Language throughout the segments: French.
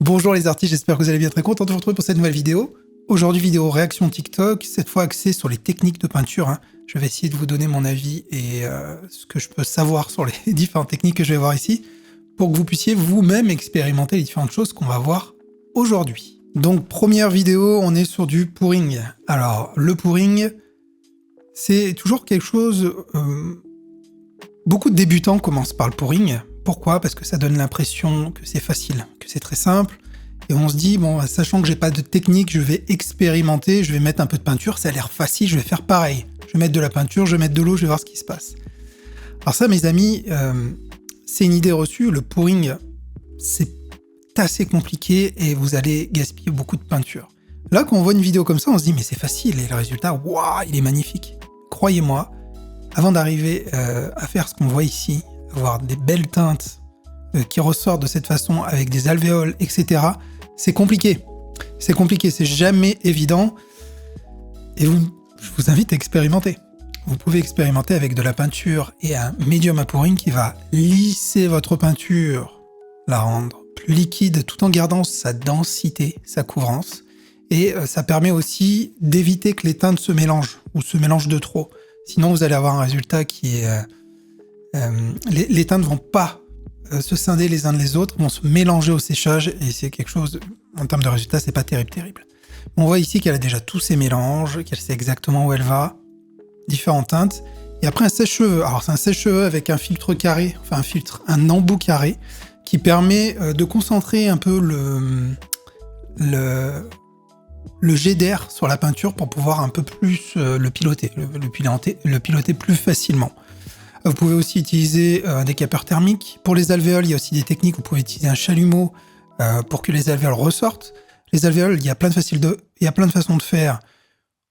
Bonjour les artistes, j'espère que vous allez bien, très content de vous retrouver pour cette nouvelle vidéo. Aujourd'hui, vidéo réaction TikTok, cette fois axée sur les techniques de peinture. Je vais essayer de vous donner mon avis et ce que je peux savoir sur les différentes techniques que je vais voir ici pour que vous puissiez vous-même expérimenter les différentes choses qu'on va voir aujourd'hui. Donc, première vidéo, on est sur du pouring. Alors, le pouring, c'est toujours quelque chose... beaucoup de débutants commencent par le pouring. Pourquoi ? Parce que ça donne l'impression que c'est facile, que c'est très simple. Et on se dit, bon, sachant que j'ai pas de technique, je vais expérimenter, je vais mettre un peu de peinture, ça a l'air facile, je vais faire pareil. Je vais mettre de la peinture, je vais mettre de l'eau, je vais voir ce qui se passe. Alors ça, mes amis, c'est une idée reçue. Le pouring, c'est assez compliqué et vous allez gaspiller beaucoup de peinture. Là, quand on voit une vidéo comme ça, on se dit, mais c'est facile. Et le résultat, waouh, il est magnifique. Croyez-moi, avant d'arriver à faire ce qu'on voit ici, avoir des belles teintes qui ressortent de cette façon avec des alvéoles, etc., c'est compliqué. C'est compliqué, c'est jamais évident. Et je vous invite à expérimenter. Vous pouvez expérimenter avec de la peinture et un médium à pouring qui va lisser votre peinture, la rendre plus liquide tout en gardant sa densité, sa couvrance. Et ça permet aussi d'éviter que les teintes se mélangent ou se mélangent de trop. Sinon, vous allez avoir un résultat qui est... les teintes ne vont pas se scinder les uns de les autres, vont se mélanger au séchage, et c'est quelque chose, en termes de résultat, c'est pas terrible. On voit ici qu'elle a déjà tous ses mélanges, qu'elle sait exactement où elle va, différentes teintes, et après un sèche-cheveux. Alors c'est un sèche-cheveux avec un filtre carré, enfin un embout carré, qui permet de concentrer un peu le jet d'air sur la peinture pour pouvoir un peu plus le piloter plus facilement. Vous pouvez aussi utiliser des capeurs thermiques. Pour les alvéoles, il y a aussi des techniques. Vous pouvez utiliser un chalumeau pour que les alvéoles ressortent. Les alvéoles, il y a plein de façons de faire.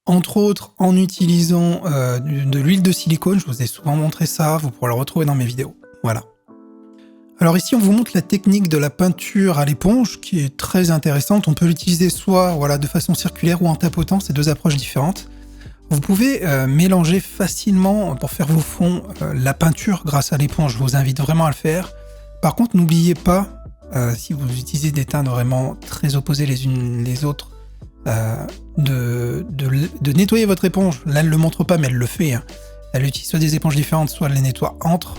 Entre autres, en utilisant de l'huile de silicone. Je vous ai souvent montré ça. Vous pourrez le retrouver dans mes vidéos. Voilà. Alors ici, on vous montre la technique de la peinture à l'éponge qui est très intéressante. On peut l'utiliser soit de façon circulaire ou en tapotant. C'est deux approches différentes. Vous pouvez mélanger facilement pour faire vos fonds la peinture grâce à l'éponge. Je vous invite vraiment à le faire. Par contre, n'oubliez pas, si vous utilisez des teintes vraiment très opposées les unes les autres, de nettoyer votre éponge. Là, elle ne le montre pas, mais elle le fait. Elle utilise soit des éponges différentes, soit elle les nettoie entre.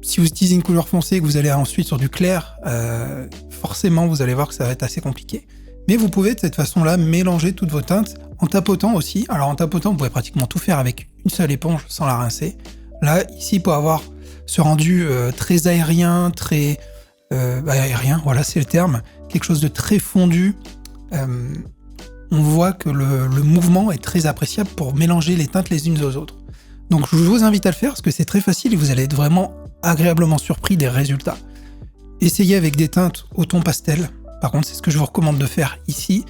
Si vous utilisez une couleur foncée et que vous allez ensuite sur du clair, forcément, vous allez voir que ça va être assez compliqué. Mais vous pouvez de cette façon-là mélanger toutes vos teintes en tapotant aussi. Alors en tapotant, vous pouvez pratiquement tout faire avec une seule éponge sans la rincer. Là, ici, pour avoir ce rendu très aérien, aérien, voilà, c'est le terme, quelque chose de très fondu, on voit que le mouvement est très appréciable pour mélanger les teintes les unes aux autres. Donc je vous invite à le faire parce que c'est très facile et vous allez être vraiment agréablement surpris des résultats. Essayez avec des teintes au ton pastel. Par contre, c'est ce que je vous recommande de faire ici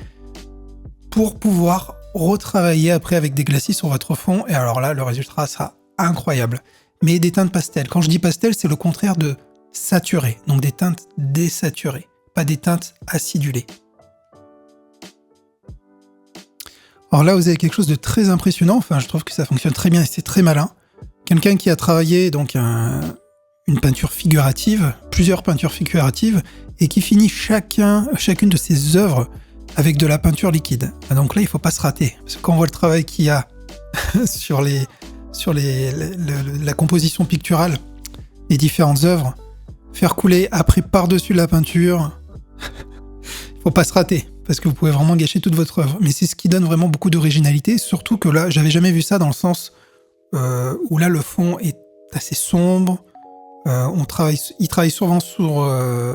pour pouvoir retravailler après avec des glacis sur votre fond. Et alors là, le résultat sera incroyable. Mais des teintes pastel. Quand je dis pastel, c'est le contraire de saturé. Donc des teintes désaturées, pas des teintes acidulées. Alors là, vous avez quelque chose de très impressionnant. Enfin, je trouve que ça fonctionne très bien et c'est très malin. Quelqu'un qui a travaillé donc une peinture figurative, plusieurs peintures figuratives, et qui finit chacune de ses œuvres avec de la peinture liquide. Donc là, il ne faut pas se rater. Parce que quand on voit le travail qu'il y a sur la composition picturale des différentes œuvres, faire couler après par-dessus la peinture, il ne faut pas se rater. Parce que vous pouvez vraiment gâcher toute votre œuvre. Mais c'est ce qui donne vraiment beaucoup d'originalité. Surtout que là, j'avais jamais vu ça dans le sens où là, le fond est assez sombre. Il travaille souvent sur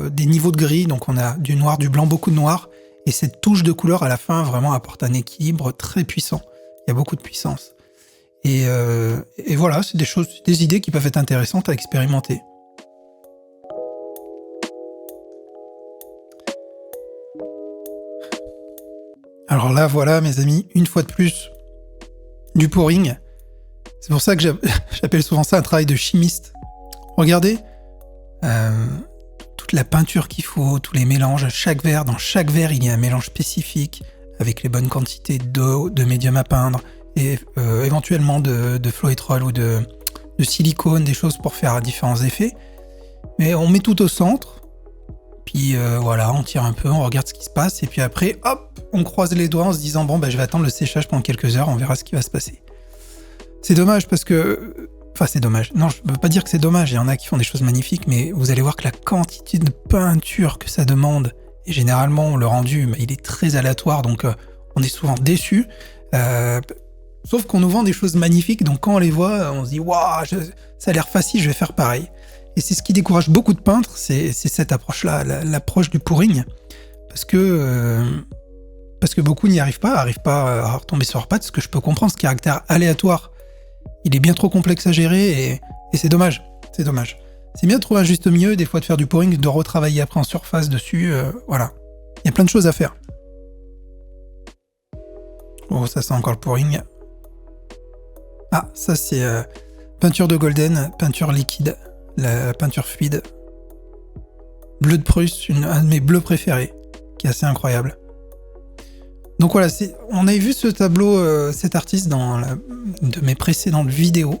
des niveaux de gris, donc on a du noir, du blanc, beaucoup de noir, et cette touche de couleur à la fin vraiment apporte un équilibre très puissant. Il y a beaucoup de puissance. Et voilà, c'est des idées qui peuvent être intéressantes à expérimenter. Alors là, voilà, mes amis, une fois de plus, du pouring. C'est pour ça que j'appelle souvent ça un travail de chimiste. Regardez toute la peinture qu'il faut, tous les mélanges, dans chaque verre il y a un mélange spécifique avec les bonnes quantités d'eau, de médium à peindre et éventuellement de floétrol ou de silicone, des choses pour faire différents effets. Mais on met tout au centre, puis voilà, on tire un peu, on regarde ce qui se passe, et puis après, hop, on croise les doigts en se disant bon, je vais attendre le séchage pendant quelques heures, on verra ce qui va se passer. C'est dommage parce que... Enfin, c'est dommage. Non, je ne veux pas dire que c'est dommage, il y en a qui font des choses magnifiques, mais vous allez voir que la quantité de peinture que ça demande, et généralement, le rendu, il est très aléatoire, donc on est souvent déçus. Sauf qu'on nous vend des choses magnifiques, donc quand on les voit, on se dit « Waouh, ça a l'air facile, je vais faire pareil ». Et c'est ce qui décourage beaucoup de peintres, c'est cette approche-là, l'approche du pouring, parce que beaucoup n'y arrivent pas à retomber sur leurs pattes, ce que je peux comprendre, ce caractère aléatoire. Il est bien trop complexe à gérer et c'est dommage. C'est dommage. C'est bien de trouver un juste milieu, des fois de faire du pouring, de retravailler après en surface dessus. Voilà. Il y a plein de choses à faire. Oh, ça c'est encore le pouring. Ah, ça c'est peinture de Golden, peinture liquide, la peinture fluide. Bleu de Prusse, un de mes bleus préférés, qui est assez incroyable. Donc voilà, on avait vu ce tableau, cet artiste dans de mes précédentes vidéos.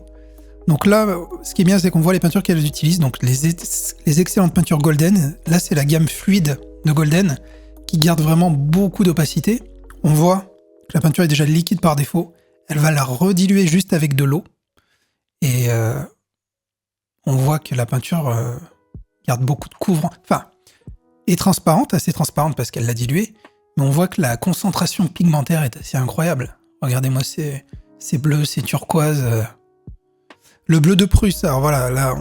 Donc là, ce qui est bien, c'est qu'on voit les peintures qu'elle utilise, donc les excellentes peintures Golden. Là, c'est la gamme fluide de Golden, qui garde vraiment beaucoup d'opacité. On voit que la peinture est déjà liquide par défaut. Elle va la rediluer juste avec de l'eau. Et on voit que la peinture garde beaucoup de couvrant. Enfin, est transparente, assez transparente parce qu'elle l'a diluée. Mais on voit que la concentration pigmentaire est assez incroyable. Regardez-moi ces bleus, ces turquoises. Le bleu de Prusse, alors voilà, là,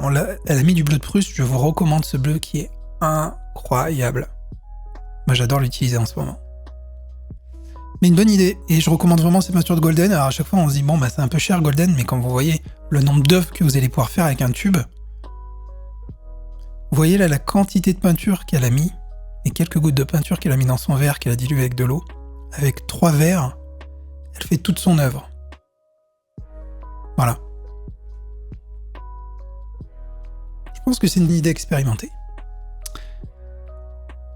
elle a mis du bleu de Prusse. Je vous recommande ce bleu qui est incroyable. Moi, j'adore l'utiliser en ce moment. Mais une bonne idée. Et je recommande vraiment ces peintures de Golden. Alors à chaque fois, on se dit, bon, c'est un peu cher Golden, mais quand vous voyez le nombre d'œuvres que vous allez pouvoir faire avec un tube, vous voyez là la quantité de peinture qu'elle a mis. Et quelques gouttes de peinture qu'elle a mis dans son verre, qu'elle a dilué avec de l'eau. Avec 3 verres, elle fait toute son œuvre. Voilà. Je pense que c'est une idée expérimentée.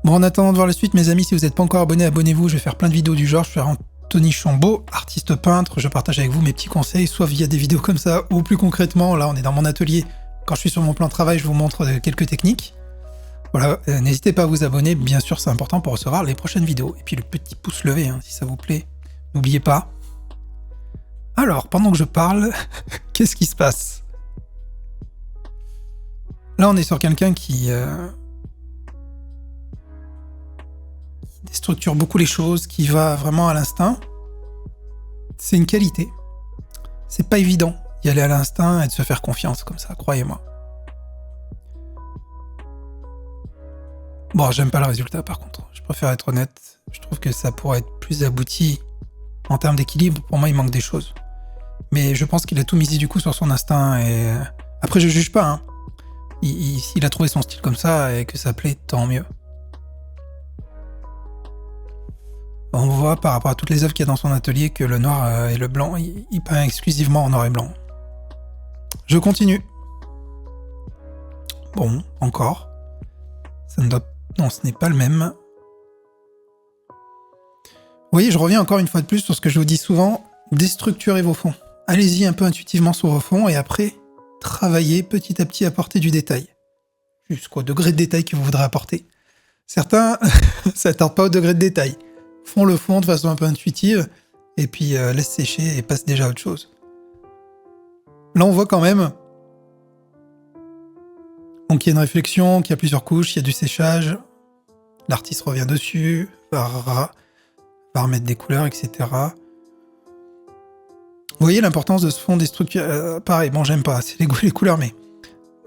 Bon, en attendant de voir la suite, mes amis, si vous n'êtes pas encore abonnés, abonnez-vous. Je vais faire plein de vidéos du genre. Je suis Anthony Chambaud, artiste peintre. Je partage avec vous mes petits conseils, soit via des vidéos comme ça, ou plus concrètement, là, on est dans mon atelier. Quand je suis sur mon plan de travail, je vous montre quelques techniques. Voilà, n'hésitez pas à vous abonner, bien sûr c'est important pour recevoir les prochaines vidéos. Et puis le petit pouce levé, si ça vous plaît, n'oubliez pas. Alors, pendant que je parle, qu'est-ce qui se passe? Là on est sur quelqu'un qui déstructure beaucoup les choses, qui va vraiment à l'instinct. C'est une qualité. C'est pas évident d'y aller à l'instinct et de se faire confiance comme ça, croyez-moi. Bon, j'aime pas le résultat par contre, je préfère être honnête. Je trouve que ça pourrait être plus abouti en termes d'équilibre. Pour moi, il manque des choses. Mais je pense qu'il a tout misé du coup sur son instinct et... Après, je juge pas, S'il a trouvé son style comme ça et que ça plaît, tant mieux. On voit par rapport à toutes les œuvres qu'il y a dans son atelier que le noir et le blanc, il peint exclusivement en noir et blanc. Je continue. Bon, encore. Ça ne doit... Non, ce n'est pas le même. Vous voyez, je reviens encore une fois de plus sur ce que je vous dis souvent. Déstructurez vos fonds. Allez-y un peu intuitivement sur vos fonds et après, travaillez petit à petit à apporter du détail. Jusqu'au degré de détail que vous voudrez apporter. Certains ne s'attardent pas au degré de détail. Font le fond de façon un peu intuitive et puis laissent sécher et passent déjà à autre chose. Là, on voit quand même donc il y a une réflexion, qu'il y a plusieurs couches, il y a du séchage. L'artiste revient dessus, va remettre des couleurs, etc. Vous voyez l'importance de ce fond déstructuré. Pareil, bon, j'aime pas, c'est les couleurs, mais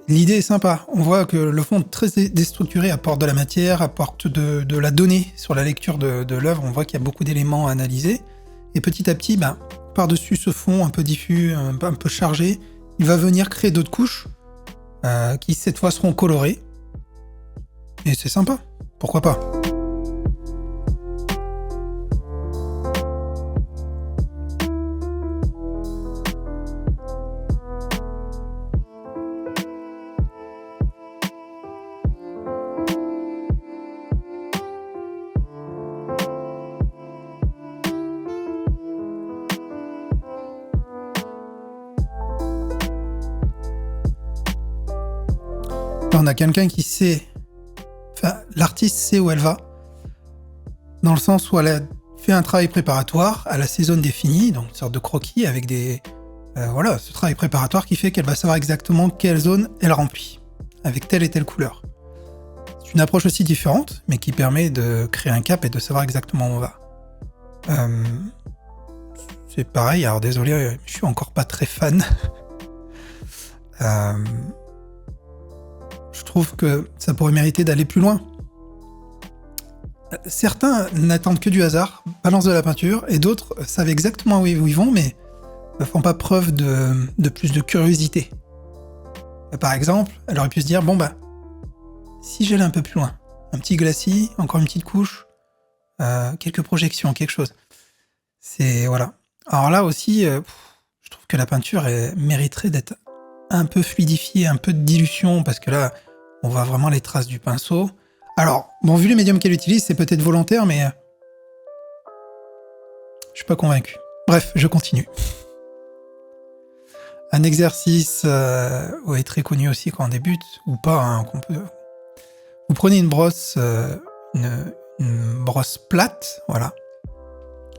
l'idée est sympa. On voit que le fond très déstructuré apporte de la matière, apporte de la donnée sur la lecture de l'œuvre. On voit qu'il y a beaucoup d'éléments à analyser. Et petit à petit, par-dessus ce fond un peu diffus, un peu chargé, il va venir créer d'autres couches qui cette fois seront colorées. Et c'est sympa, pourquoi pas. Là, on a quelqu'un qui sait... Enfin, l'artiste sait où elle va, dans le sens où elle a fait un travail préparatoire, elle a ses zones définies, donc une sorte de croquis avec ce travail préparatoire qui fait qu'elle va savoir exactement quelle zone elle remplit, avec telle et telle couleur. C'est une approche aussi différente, mais qui permet de créer un cap et de savoir exactement où on va. C'est pareil, alors désolé, je suis encore pas très fan. Je trouve que ça pourrait mériter d'aller plus loin. Certains n'attendent que du hasard, balancent de la peinture, et d'autres savent exactement où ils vont, mais ne font pas preuve de plus de curiosité. Par exemple, elle aurait pu se dire, si j'allais un peu plus loin, un petit glacis, encore une petite couche, quelques projections, quelque chose. Voilà. Alors là aussi, je trouve que la peinture mériterait d'être un peu fluidifiée, un peu de dilution, parce que là, on voit vraiment les traces du pinceau. Alors, vu les médiums qu'elle utilise, c'est peut-être volontaire, mais je suis pas convaincu. Bref, je continue. Un exercice très connu aussi quand on débute, ou pas, hein, vous prenez une brosse, une brosse plate, voilà,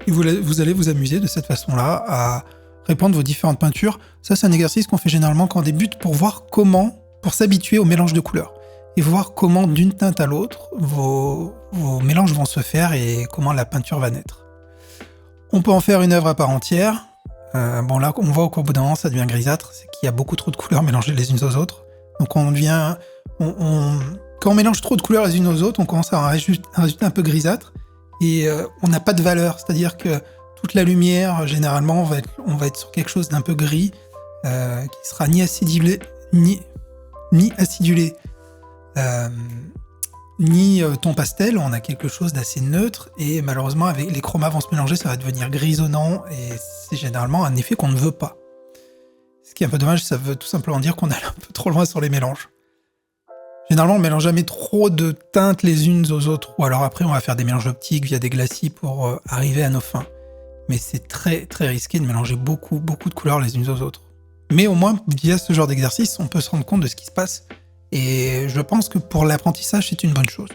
et vous allez vous amuser de cette façon-là à répandre vos différentes peintures. Ça, c'est un exercice qu'on fait généralement quand on débute pour s'habituer au mélange de couleurs et voir comment d'une teinte à l'autre vos mélanges vont se faire et comment la peinture va naître. On peut en faire une œuvre à part entière. Là, on voit qu'au bout d'un moment, ça devient grisâtre, c'est qu'il y a beaucoup trop de couleurs mélangées les unes aux autres. Donc quand on mélange trop de couleurs les unes aux autres, on commence à avoir un résultat un peu grisâtre et on n'a pas de valeur, c'est-à-dire que toute la lumière, généralement, on va être sur quelque chose d'un peu gris, qui sera ni acidulé, ni acidulé, ni ton pastel. On a quelque chose d'assez neutre et malheureusement, avec les chromas vont se mélanger, ça va devenir grisonnant et c'est généralement un effet qu'on ne veut pas. Ce qui est un peu dommage, ça veut tout simplement dire qu'on est un peu trop loin sur les mélanges. Généralement, on ne mélange jamais trop de teintes les unes aux autres, ou alors après, on va faire des mélanges optiques via des glacis pour arriver à nos fins. Mais c'est très très risqué de mélanger beaucoup de couleurs les unes aux autres. Mais au moins, via ce genre d'exercice, on peut se rendre compte de ce qui se passe. Et je pense que pour l'apprentissage, c'est une bonne chose.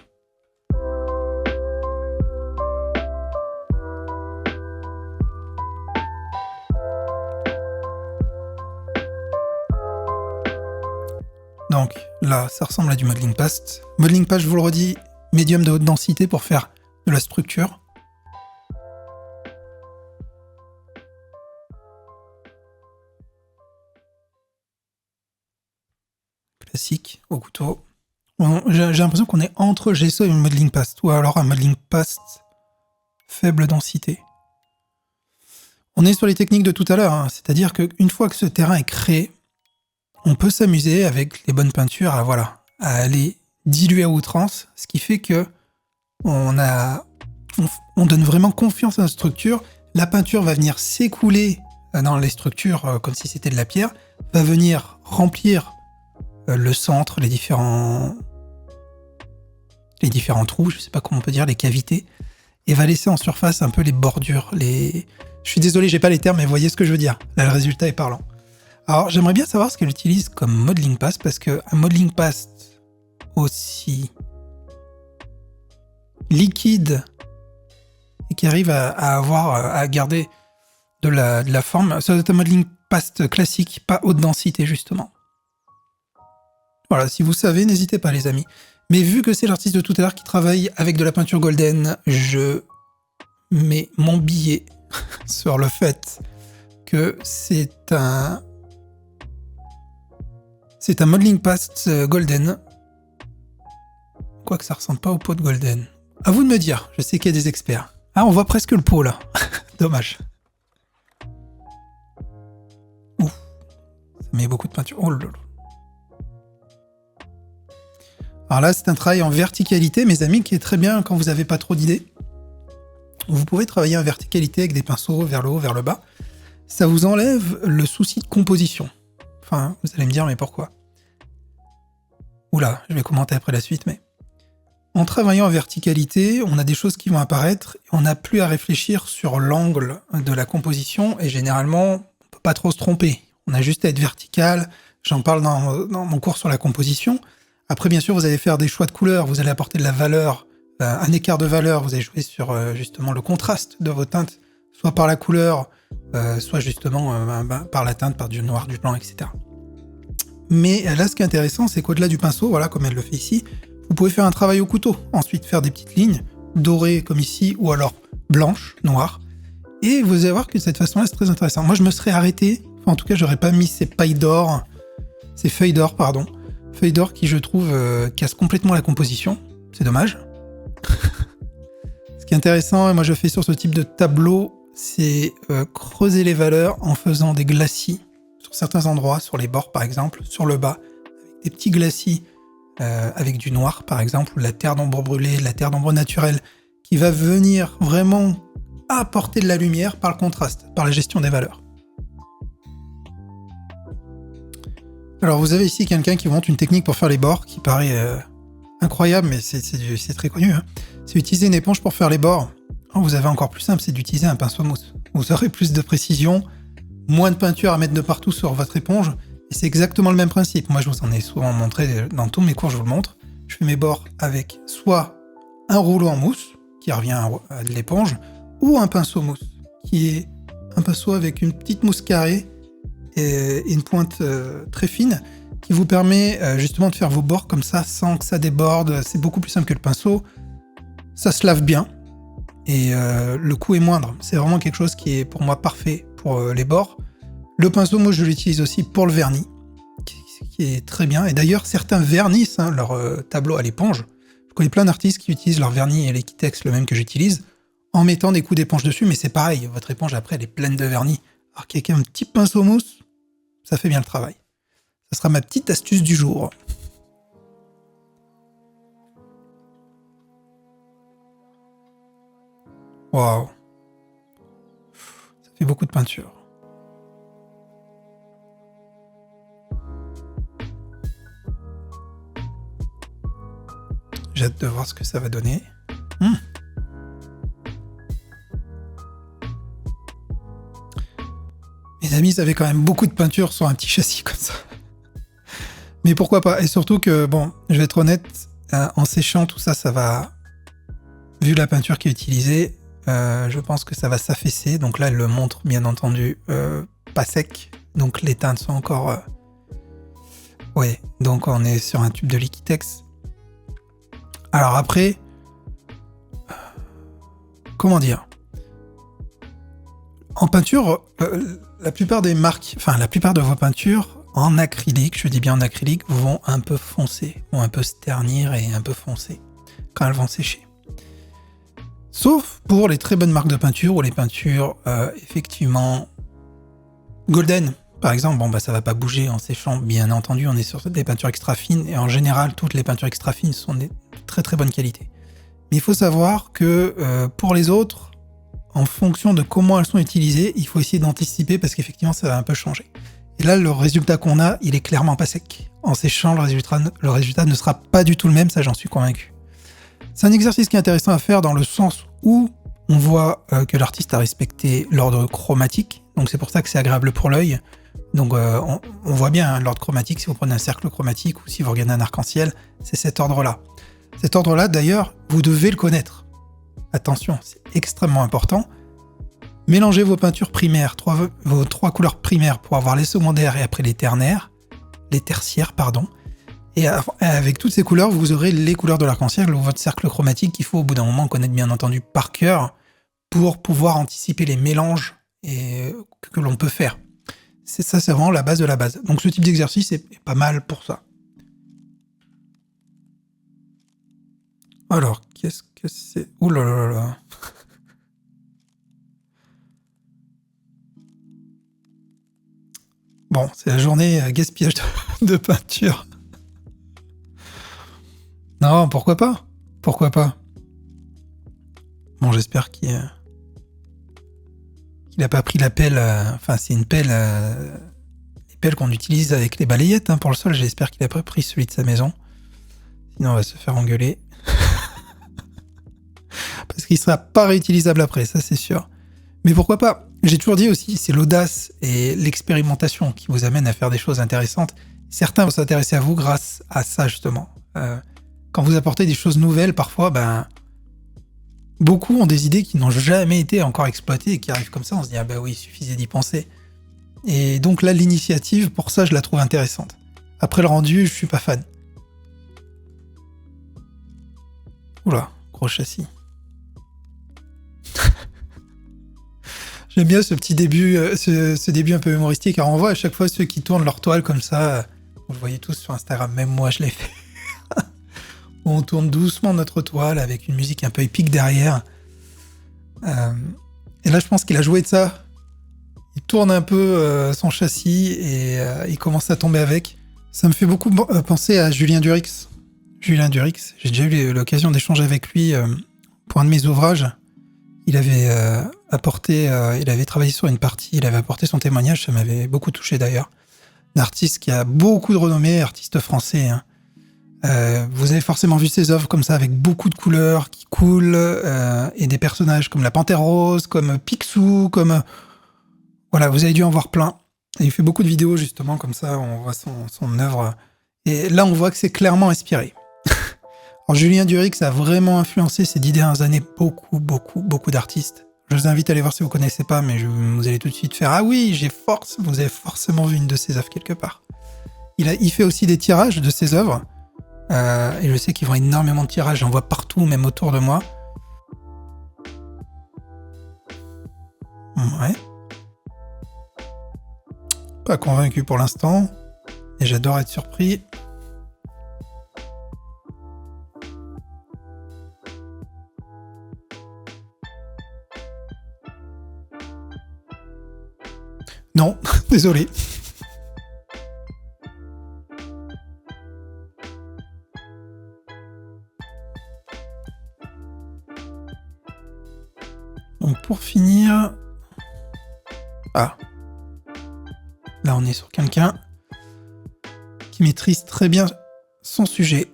Donc là, ça ressemble à du modeling paste. Modeling paste, je vous le redis, médium de haute densité pour faire de la structure. Classique, au couteau. J'ai l'impression qu'on est entre gesso et modeling paste, ou alors un modeling paste faible densité. On est sur les techniques de tout à l'heure, hein, c'est-à-dire qu'une fois que ce terrain est créé, on peut s'amuser avec les bonnes peintures à aller diluer à outrance, ce qui fait que on donne vraiment confiance à la structure. La peinture va venir s'écouler dans les structures comme si c'était de la pierre, va venir remplir le centre, les différents trous, je sais pas comment on peut dire, les cavités, et va laisser en surface un peu les bordures, Je suis désolé, j'ai pas les termes, mais vous voyez ce que je veux dire. Là, le résultat est parlant. Alors, j'aimerais bien savoir ce qu'elle utilise comme modeling paste, parce qu'un modeling paste aussi liquide et qui arrive à garder de la forme, ça doit être un modeling paste classique, pas haute densité, justement. Voilà, si vous savez, n'hésitez pas, les amis. Mais vu que c'est l'artiste de tout à l'heure qui travaille avec de la peinture golden, je mets mon billet sur le fait que c'est un modeling paste golden. Quoique ça ressemble pas au pot de golden. À vous de me dire, je sais qu'il y a des experts. Ah, on voit presque le pot là. Dommage. Ouf. Ça met beaucoup de peinture. Oh là là. Alors là, c'est un travail en verticalité, mes amis, qui est très bien quand vous n'avez pas trop d'idées. Vous pouvez travailler en verticalité avec des pinceaux vers le haut, vers le bas. Ça vous enlève le souci de composition. Enfin, vous allez me dire, mais pourquoi ? Oula, je vais commenter après la suite, mais... En travaillant en verticalité, on a des choses qui vont apparaître, et on n'a plus à réfléchir sur l'angle de la composition, et généralement, on ne peut pas trop se tromper. On a juste à être vertical, j'en parle dans mon cours sur la composition. Après, bien sûr, vous allez faire des choix de couleurs, vous allez apporter de la valeur, un écart de valeur, vous allez jouer sur justement le contraste de vos teintes, soit par la couleur, soit justement par la teinte, par du noir, du blanc, etc. Mais là, ce qui est intéressant, c'est qu'au-delà du pinceau, voilà, comme elle le fait ici, vous pouvez faire un travail au couteau, ensuite faire des petites lignes dorées comme ici, ou alors blanches, noires, et vous allez voir que de cette façon-là, c'est très intéressant. Moi, je me serais arrêté, enfin, en tout cas, j'aurais pas mis ces feuilles d'or, feuilles d'or qui, je trouve, cassent complètement la composition, c'est dommage. Ce qui est intéressant, et moi je fais sur ce type de tableau, c'est creuser les valeurs en faisant des glacis sur certains endroits, sur les bords par exemple, sur le bas, avec des petits glacis avec du noir par exemple, ou de la terre d'ombre brûlée, de la terre d'ombre naturelle, qui va venir vraiment apporter de la lumière par le contraste, par la gestion des valeurs. Alors vous avez ici quelqu'un qui montre une technique pour faire les bords qui paraît incroyable, mais c'est très connu. Hein. C'est utiliser une éponge pour faire les bords. Vous avez encore plus simple, c'est d'utiliser un pinceau mousse. Vous aurez plus de précision, moins de peinture à mettre de partout sur votre éponge, et c'est exactement le même principe. Moi, je vous en ai souvent montré dans tous mes cours, je vous le montre. Je fais mes bords avec soit un rouleau en mousse, qui revient à de l'éponge, ou un pinceau mousse, qui est un pinceau avec une petite mousse carrée et une pointe très fine, qui vous permet justement de faire vos bords comme ça, sans que ça déborde. C'est beaucoup plus simple que le pinceau. Ça se lave bien, et le coût est moindre. C'est vraiment quelque chose qui est pour moi parfait pour les bords. Le pinceau, moi je l'utilise aussi pour le vernis, qui est très bien. Et d'ailleurs, certains vernissent leur tableau à l'éponge. Je connais plein d'artistes qui utilisent leur vernis et Liquitex, le même que j'utilise, en mettant des coups d'éponge dessus, mais c'est pareil, votre éponge après elle est pleine de vernis. Alors qu'avec un petit pinceau mousse, ça fait bien le travail. Ça sera ma petite astuce du jour. Waouh, ça fait beaucoup de peinture. J'ai hâte de voir ce que ça va donner. Mes amis, ils avaient quand même beaucoup de peinture sur un petit châssis comme ça. Mais pourquoi pas? Et surtout que, bon, je vais être honnête, en séchant tout ça, ça va... Vu la peinture qui est utilisée, je pense que ça va s'affaisser. Donc là, elle le montre, bien entendu, pas sec. Donc les teintes sont encore... Ouais, donc on est sur un tube de Liquitex. Alors après... Comment dire? En peinture, la plupart des marques, enfin la plupart de vos peintures en acrylique, je dis bien en acrylique, vont un peu foncer, vont un peu se ternir et un peu foncer quand elles vont sécher. Sauf pour les très bonnes marques de peinture ou les peintures effectivement golden. Par exemple, bon bah ça va pas bouger en séchant, bien entendu, on est sur des peintures extra fines et en général toutes les peintures extra fines sont de très très bonne qualité. Mais il faut savoir que pour les autres, en fonction de comment elles sont utilisées, il faut essayer d'anticiper parce qu'effectivement ça va un peu changer. Et là, le résultat qu'on a, il est clairement pas sec. En séchant, le résultat ne sera pas du tout le même, ça j'en suis convaincu. C'est un exercice qui est intéressant à faire dans le sens où on voit que l'artiste a respecté l'ordre chromatique, donc c'est pour ça que c'est agréable pour l'œil. Donc on voit bien l'ordre chromatique, si vous prenez un cercle chromatique ou si vous regardez un arc-en-ciel, c'est cet ordre-là. Cet ordre-là, d'ailleurs, vous devez le connaître. Attention, c'est extrêmement important. Mélangez vos peintures primaires, vos trois couleurs primaires pour avoir les secondaires et après les tertiaires, pardon. Et avec toutes ces couleurs, vous aurez les couleurs de l'arc-en-ciel ou votre cercle chromatique qu'il faut au bout d'un moment connaître bien entendu par cœur pour pouvoir anticiper les mélanges que l'on peut faire. Ça, c'est vraiment la base de la base. Donc ce type d'exercice est pas mal pour ça. Alors, qu'est-ce que c'est? Ouh là là là. Bon, c'est la journée gaspillage de peinture. Non, pourquoi pas? Pourquoi pas? Bon, j'espère qu'il n'a pas pris la pelle... Enfin, c'est une pelle... les pelles qu'on utilise avec les balayettes pour le sol. J'espère qu'il n'a pas pris celui de sa maison. Sinon, on va se faire engueuler. Parce qu'il ne sera pas réutilisable après, ça c'est sûr. Mais pourquoi pas? J'ai toujours dit aussi, c'est l'audace et l'expérimentation qui vous amènent à faire des choses intéressantes. Certains vont s'intéresser à vous grâce à ça justement, Quand vous apportez des choses nouvelles, parfois, beaucoup ont des idées qui n'ont jamais été encore exploitées et qui arrivent comme ça, on se dit « Ah bah oui, il suffisait d'y penser ». Et donc là, l'initiative, pour ça, je la trouve intéressante. Après le rendu, je suis pas fan. Oula, gros châssis. J'aime bien ce petit début, ce début un peu humoristique, car on voit à chaque fois ceux qui tournent leur toile comme ça, vous le voyez tous sur Instagram, même moi je l'ai fait. On tourne doucement notre toile avec une musique un peu épique derrière. Et là, je pense qu'il a joué de ça. Il tourne un peu son châssis et il commence à tomber avec. Ça me fait beaucoup penser à Julien Durix. Julien Durix, j'ai déjà eu l'occasion d'échanger avec lui pour un de mes ouvrages. Il avait il avait travaillé sur une partie, il avait apporté son témoignage, ça m'avait beaucoup touché d'ailleurs. Un artiste qui a beaucoup de renommée, artiste français. Hein. Vous avez forcément vu ses œuvres comme ça, avec beaucoup de couleurs qui coulent, et des personnages comme la Panthère Rose, comme Picsou, comme... Voilà, vous avez dû en voir plein. Et il fait beaucoup de vidéos justement comme ça, on voit son œuvre. Et là, on voit que c'est clairement inspiré. Alors Julien Durix a vraiment influencé ces 10 dernières années beaucoup d'artistes. Je vous invite à aller voir si vous ne connaissez pas, mais vous allez tout de suite faire « Ah oui, vous avez forcément vu une de ses œuvres quelque part ». Il fait aussi des tirages de ses œuvres. Et je sais qu'ils vont énormément de tirages, j'en vois partout, même autour de moi. Ouais. Pas convaincu pour l'instant, et j'adore être surpris. Non, désolé. Donc pour finir... Ah. Là, on est sur quelqu'un qui maîtrise très bien son sujet.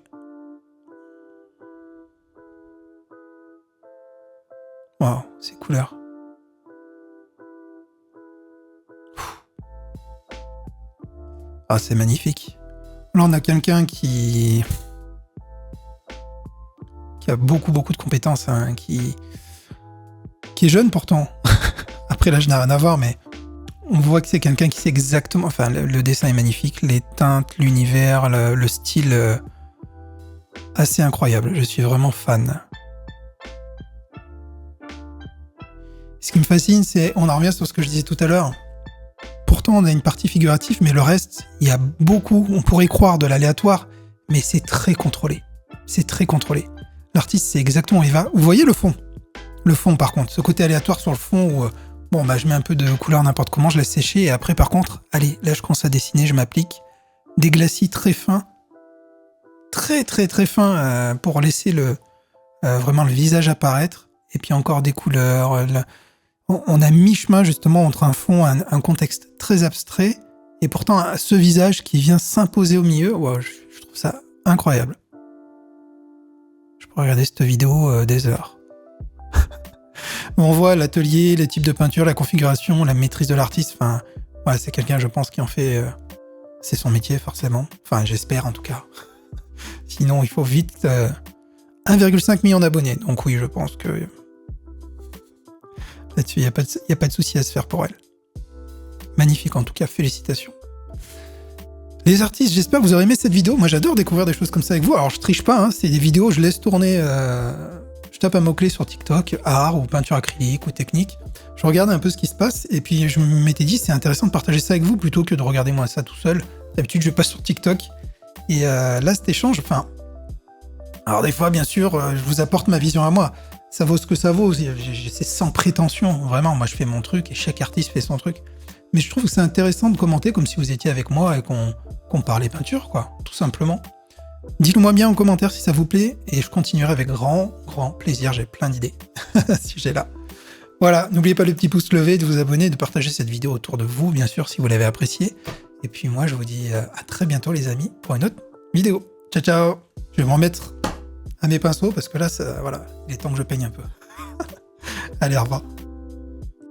Waouh, ces couleurs. Ah, c'est magnifique. Là, on a quelqu'un qui a beaucoup de compétences, hein, qui est jeune pourtant. Après, l'âge n'a rien à voir, mais on voit que c'est quelqu'un qui sait exactement... Enfin, le dessin est magnifique, les teintes, l'univers, le style... assez incroyable, je suis vraiment fan. Ce qui me fascine, c'est... On en revient sur ce que je disais tout à l'heure. Pourtant, on a une partie figurative, mais le reste, il y a beaucoup... On pourrait croire de l'aléatoire, mais c'est très contrôlé. C'est très contrôlé. L'artiste sait exactement où il va. Vous voyez le fond? Le fond, par contre, ce côté aléatoire sur le fond où... je mets un peu de couleur n'importe comment, je laisse sécher, et après, par contre, allez, là, je commence à dessiner, je m'applique. Des glacis très fins, très fins, pour laisser vraiment le visage apparaître, et puis encore des couleurs. On a mi-chemin, justement, entre un fond, un contexte très abstrait, et pourtant, ce visage qui vient s'imposer au milieu, wow, je trouve ça incroyable. Je pourrais regarder cette vidéo des heures. On voit l'atelier, les types de peinture, la configuration, la maîtrise de l'artiste. Enfin, ouais, c'est quelqu'un, je pense, qui en fait... c'est son métier, forcément. Enfin, j'espère, en tout cas. Sinon, il faut vite 1,5 million d'abonnés. Donc oui, je pense que... Là-dessus, il n'y a pas de souci à se faire pour elle. Magnifique, en tout cas, félicitations. Les artistes, j'espère que vous aurez aimé cette vidéo. Moi, j'adore découvrir des choses comme ça avec vous. Alors, je triche pas, hein, c'est des vidéos, je laisse tourner... Je tape un mot-clé sur TikTok, art ou peinture acrylique ou technique. Je regarde un peu ce qui se passe et puis je m'étais dit c'est intéressant de partager ça avec vous plutôt que de regarder moi ça tout seul. D'habitude je passe sur TikTok et là cet échange, enfin... Alors des fois bien sûr je vous apporte ma vision à moi. Ça vaut ce que ça vaut, c'est sans prétention, vraiment. Moi je fais mon truc et chaque artiste fait son truc. Mais je trouve que c'est intéressant de commenter comme si vous étiez avec moi et qu'on parlait peinture quoi, tout simplement. Dites-le moi bien en commentaire si ça vous plaît, et je continuerai avec grand plaisir, j'ai plein d'idées à ce sujet-là. Voilà, n'oubliez pas le petit pouce levé, de vous abonner, de partager cette vidéo autour de vous, bien sûr, si vous l'avez appréciée. Et puis moi, je vous dis à très bientôt les amis, pour une autre vidéo. Ciao, ciao. Je vais m'en mettre à mes pinceaux, parce que là, voilà, il est temps que je peigne un peu. Allez, au revoir.